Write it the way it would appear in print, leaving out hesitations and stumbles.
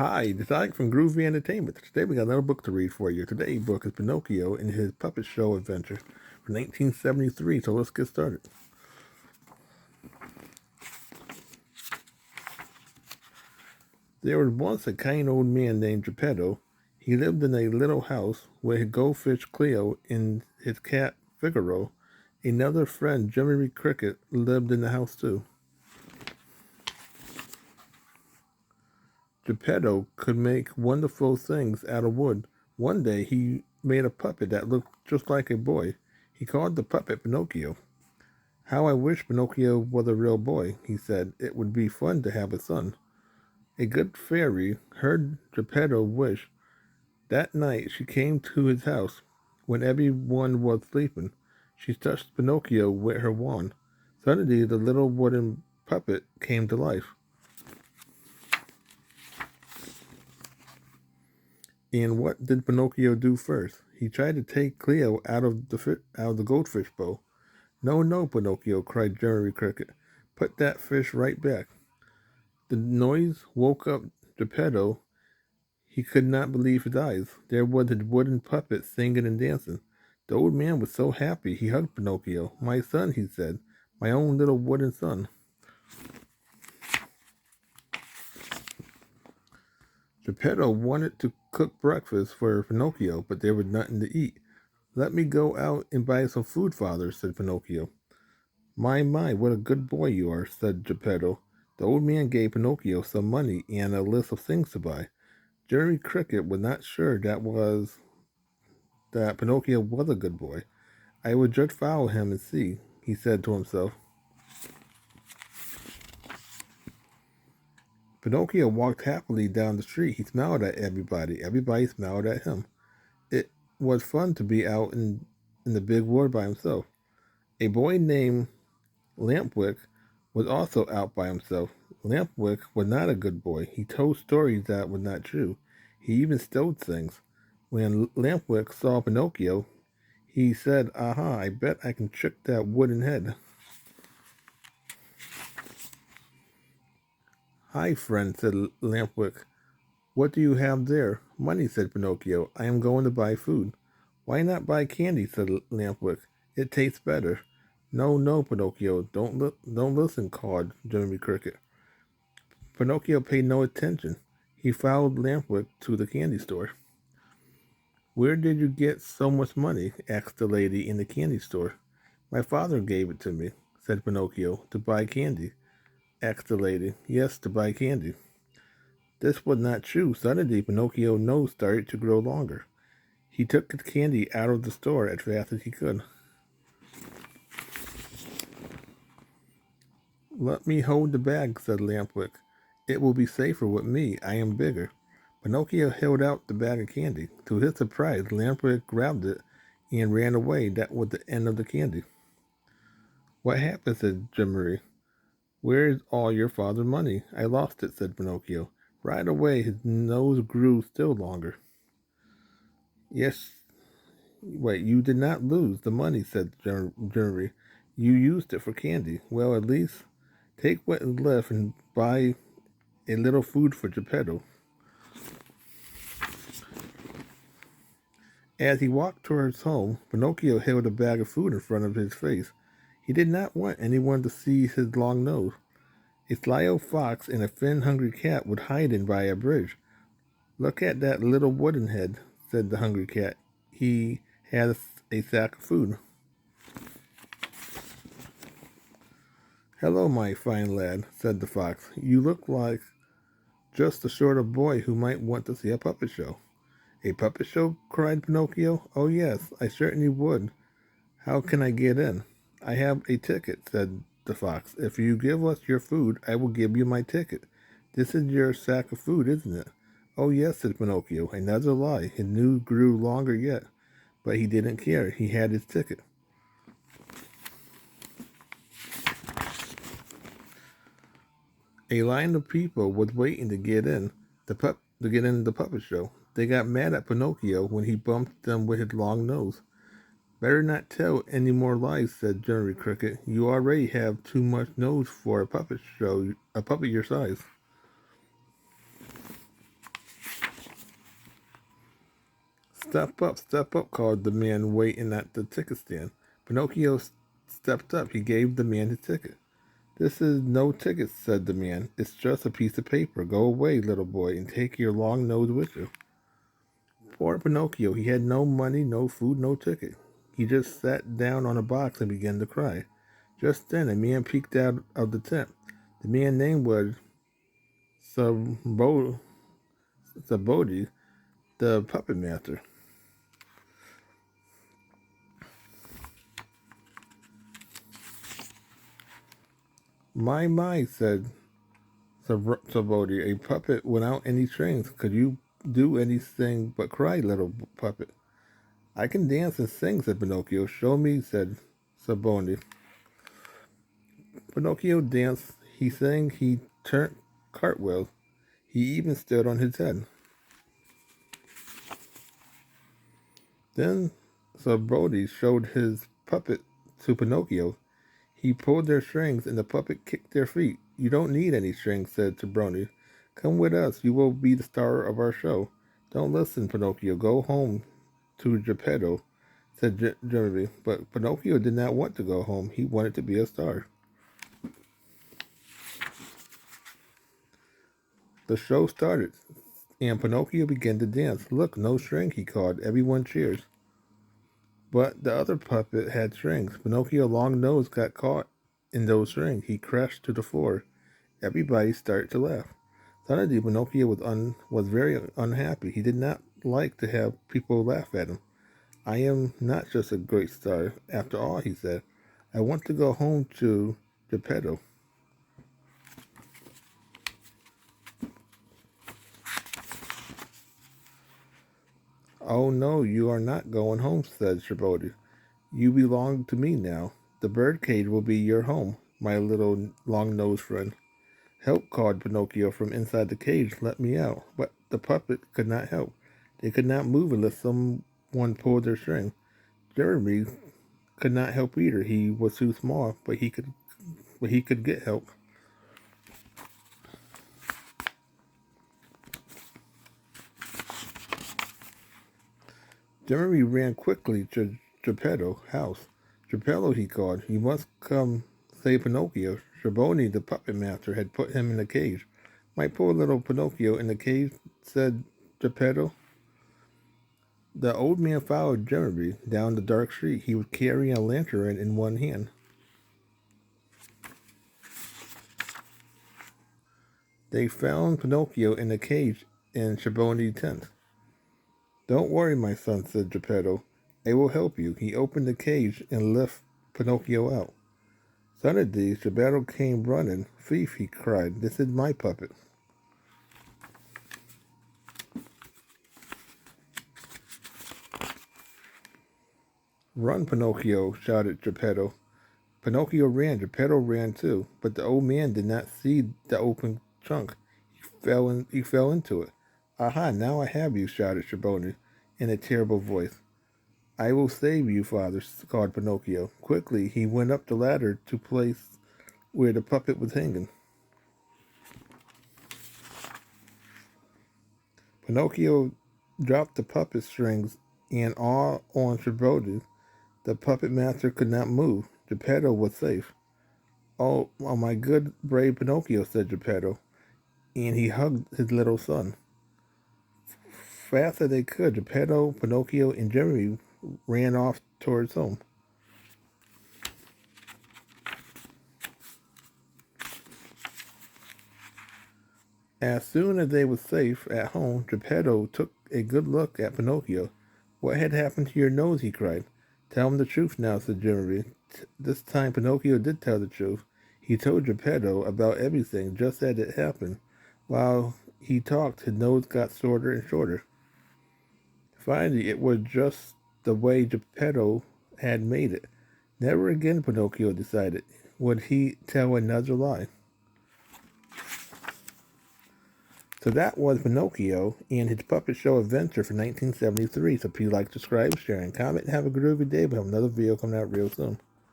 Hi, this is Ike from Groovy Entertainment. Today we got another book to read for you. Today's book is Pinocchio and his Puppet Show Adventure from 1973, so let's get started. There was once a kind old man named Geppetto. He lived in a little house with his goldfish Cleo and his cat Figaro. Another friend, Jiminy Cricket, lived in the house too. Geppetto could make wonderful things out of wood. One day he made a puppet that looked just like a boy. He called the puppet Pinocchio. How I wish Pinocchio was a real boy, he said. It would be fun to have a son. A good fairy heard Geppetto's wish. That night she came to his house when everyone was sleeping. She touched Pinocchio with her wand. Suddenly the little wooden puppet came to life. And what did Pinocchio do first? He tried to take Cleo out of the goldfish bowl. No, no, Pinocchio, cried Jerry Cricket. Put that fish right back. The noise woke up Geppetto. He could not believe his eyes. There was his wooden puppet singing and dancing. The old man was so happy he hugged Pinocchio. My son, he said, my own little wooden son. Geppetto wanted to cook breakfast for Pinocchio, but there was nothing to eat. Let me go out and buy some food, father, said Pinocchio. My, what a good boy you are, said Geppetto. The old man gave Pinocchio some money and a list of things to buy. Jerry Cricket was not sure that Pinocchio was a good boy. I would just follow him and see, he said to himself. Pinocchio walked happily down the street. He smiled at everybody. Everybody smiled at him. It was fun to be out in the big world by himself. A boy named Lampwick was also out by himself. Lampwick was not a good boy. He told stories that were not true. He even stole things. When Lampwick saw Pinocchio, he said, Aha, I bet I can trick that wooden head. Hi, friend, said Lampwick. What do you have there? Money, said Pinocchio. I am going to buy food. Why not buy candy, said Lampwick. It tastes better. No, no, Pinocchio, don't listen, called Jiminy Cricket. Pinocchio paid no attention. He followed Lampwick to the candy store. Where did you get so much money? Asked the lady in the candy store. My father gave it to me, said Pinocchio, to buy candy. Asked the lady. Yes, to buy candy. This was not true. Suddenly, Pinocchio's nose started to grow longer. He took the candy out of the store as fast as he could. Let me hold the bag, said Lampwick. It will be safer with me. I am bigger. Pinocchio held out the bag of candy. To his surprise, Lampwick grabbed it and ran away. That was the end of the candy. What happened? Said Jimmery. Where is all your father's money? I lost it, said Pinocchio. Right away, his nose grew still longer. Yes, wait, you did not lose the money, said Jimmery. You used it for candy. Well, at least take what is left and buy a little food for Geppetto. As he walked towards home, Pinocchio held a bag of food in front of his face. He did not want anyone to see his long nose. A sly old fox and a thin, hungry cat would hide in by a bridge. Look at that little wooden head, said the hungry cat. He had a sack of food. Hello, my fine lad, said the fox. You look like just the sort of boy who might want to see a puppet show. A puppet show? Cried Pinocchio. Oh, yes, I certainly would. How can I get in? I have a ticket, said the fox. If you give us your food, I will give you my ticket. This is your sack of food, isn't it? Oh, yes, said Pinocchio. Another lie. His nose grew longer yet. But he didn't care. He had his ticket. A line of people was waiting to get in the puppet show. They got mad at Pinocchio when he bumped them with his long nose. Better not tell any more lies, said Jerry Cricket. You already have too much nose for a puppet show, a puppet your size. step up, called the man waiting at the ticket stand. Pinocchio stepped up. He gave the man his ticket. This is no ticket, said the man. It's just a piece of paper. Go away, little boy, and take your long nose with you. Poor Pinocchio. He had no money, no food, no ticket. He just sat down on a box and began to cry. Just then, a man peeked out of the tent. The man's name was Sabodi, the puppet master. My, said Sabodi, a puppet without any strings. Could you do anything but cry, little puppet? I can dance and sing, said Pinocchio. Show me, said Sabodi. Pinocchio danced, he sang, he turned cartwheels, he even stood on his head. Then Sabodi showed his puppet to Pinocchio. He pulled their strings, and the puppet kicked their feet. You don't need any strings, said Sabroni. Come with us. You will be the star of our show. Don't listen, Pinocchio. Go home to Geppetto, said Jeremy. But Pinocchio did not want to go home. He wanted to be a star. The show started, and Pinocchio began to dance. Look, no string, he called. Everyone cheers. But the other puppet had strings. Pinocchio's long nose got caught in those strings. He crashed to the floor. Everybody started to laugh. Suddenly, Pinocchio was very unhappy. He did not like to have people laugh at him. I am not just a great star, after all, he said. I want to go home to Geppetto. Oh no, you are not going home, said Tripodi. You belong to me now. The birdcage will be your home, my little long-nosed friend. Help, called Pinocchio from inside the cage. Let me out. But the puppet could not help. They could not move unless someone pulled their string. Jeremy could not help either. He was too small, but he could get help. Jeremy ran quickly to Geppetto's house. Geppetto, he called, you must come save Pinocchio. Schiavone, the puppet master, had put him in a cage. My poor little Pinocchio in the cage, said Geppetto. The old man followed Jeremy down the dark street. He was carrying a lantern in one hand. They found Pinocchio in a cage in Schiavone's tent. Don't worry, my son, said Geppetto. I will help you. He opened the cage and left Pinocchio out. Suddenly, Geppetto came running. Thief, he cried. This is my puppet. Run, Pinocchio, shouted Geppetto. Pinocchio ran. Geppetto ran too. But the old man did not see the open trunk. He fell into it. Aha, now I have you, shouted Schiavone in a terrible voice. I will save you, father, called Pinocchio. Quickly, he went up the ladder to place where the puppet was hanging. Pinocchio dropped the puppet strings and all on Schiavone. The puppet master could not move. Geppetto was safe. Oh, my good, brave Pinocchio, said Geppetto, and he hugged his little son. Fast as they could, Geppetto, Pinocchio, and Jeremy ran off towards home. As soon as they were safe at home, Geppetto took a good look at Pinocchio. What had happened to your nose? He cried. Tell him the truth now, said Jeremy. This time Pinocchio did tell the truth. He told Geppetto about everything just as it happened. While he talked, his nose got shorter and shorter. Finally, it was just the way Geppetto had made it. Never again, Pinocchio decided, would he tell another lie. So that was Pinocchio and his puppet show adventure for 1973. So please like, subscribe, share, and comment. Have a groovy day. We'll have another video coming out real soon.